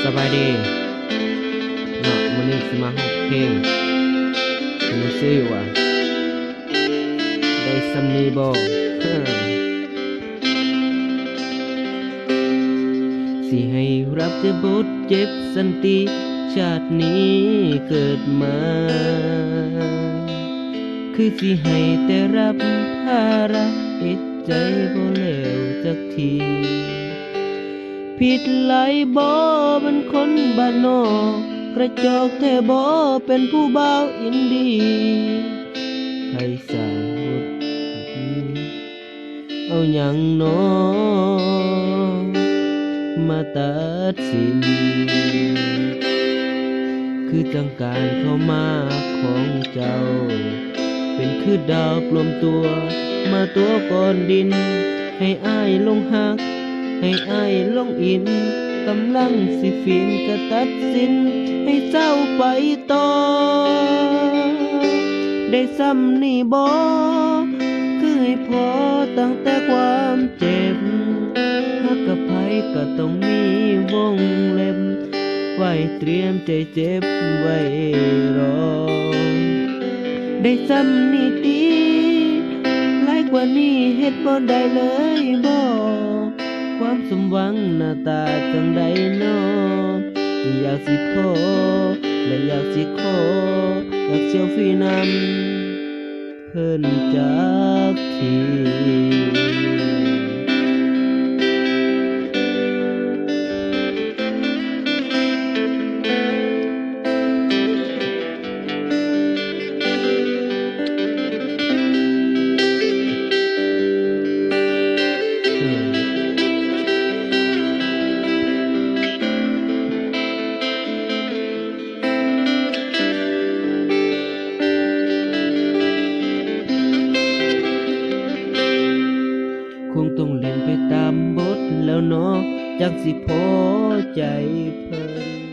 สบายดีเนาะมื้อนี้สิมาร้องเพลงมันชื่อว่าได้ซำนี้บ่สิให้รับแต่บทเจ็บสันติชาตินี้เกิดมาคือสิให้แต่รับภาระเฮ็ดใจบ่แล้วจักทีผิดหลายบ่เป็นคนบ้านนอกกระจอกแท้บ่เป็นผู้บ่าวอินดีไผสร้างบทนี้เอาหยังน้อมาตัดสินคือต้องการเข้ามาของเจ้าเป็นคือดาวกลมตัวมาตัวก่อนดินให้อ้ายลงหักให้อ้ายลงอินกำลังสิฟินก็ตัดสินให้เจ้าไปต่อได้ซ้ำนี่บ่คือให้พอตั้งแต่ความเจ็บหักกับไผก็ต้องมีวงเล็บไว้เตรียมใจเจ็บไว้รอได้ซ้ำนี่ติหลายกว่านี้เฮ็ดบ่ได้เลยบ่ความสมหวังหน้าตาจังใดน้ออยากสิพอและอยากสิขออยากเชียวฟรีนำเพิ่นจากทีคงต้องเล่นไปตามบทแล้วเนาะจักสิพอใจเพิ่น